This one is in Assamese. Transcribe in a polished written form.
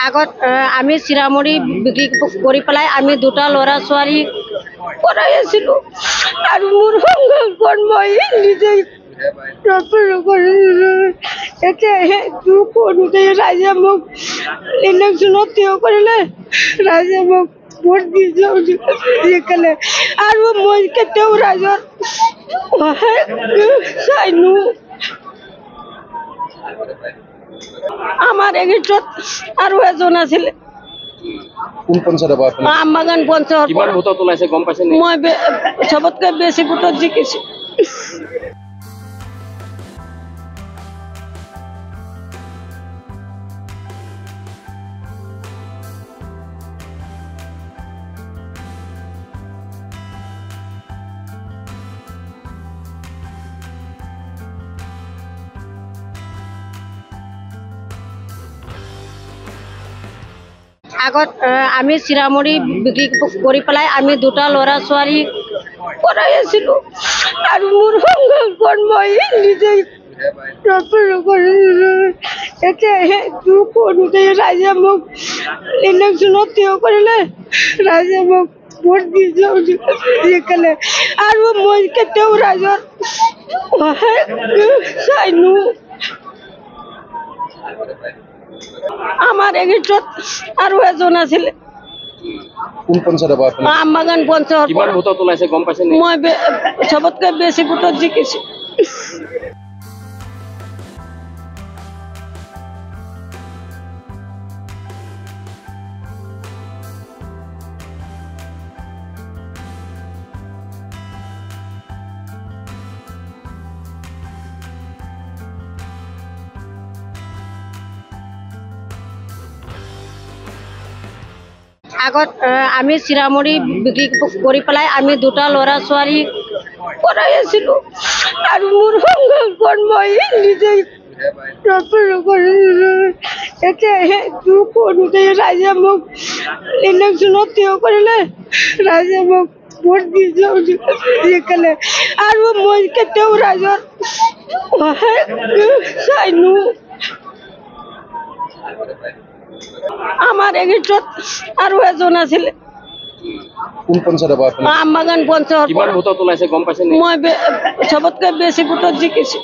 আগত আমি চিৰামুৰি বিক্ৰী কৰি পেলাই আমি দুটা ল'ৰা ছোৱালী পঢ়াই আছিলোঁ আৰু মোৰ সংঘাতখন মই নিজে এতিয়া সেইটো কৰোঁতে ৰাইজে মোক ইলেকশ্যনত থিয় কৰিলে, ৰাইজে মোক ভোট দিছিলে আৰু মই কেতিয়াও ৰাইজৰ চাইনো। আমাৰ এগিটত আৰু এজন আছিলে আমবাগান পঞ্চায়ত। মই চবতকৈ বেছি ভোটত জিকিছোঁ। আগত আমি চিৰামুৰি বিক্ৰী কৰি পেলাই আমি দুটা ল'ৰা ছোৱালী পঢ়াই আছিলোঁ আৰু মোৰ সংঘাতখন মই নিজে এতিয়া সেইটো কৰোঁতে ৰাইজে মোক ইলেকশ্যনত থিয় কৰিলে, ৰাইজে মোক ভোট দিছিলে আৰু মই কেতিয়াও ৰাইজৰ চাইনো। আমাৰ এগিটত আৰু এজন আছিলে আমবাগান পঞ্চায়ত। মই চবতকৈ বেছি ভোটত জিকিছোঁ। আগত আমি চিৰামুৰি বিক্ৰী কৰি পেলাই আমি দুটা ল'ৰা ছোৱালী পঢ়াই আছিলোঁ আৰু মোৰ সংঘাতখন মই নিজে এতিয়া সেইটো কৰোঁতে ৰাইজে মোক ইলেকশ্যনত থিয় কৰিলে, ৰাইজে মোক ভোট দিছিলে আৰু মই কেতিয়াও ৰাইজৰ চাইনো। আমাৰ এগিটত আৰু এজন আছিলে আমবাগান পঞ্চায়ত। মই চবতকৈ বেছি ভোটত জিকিছোঁ।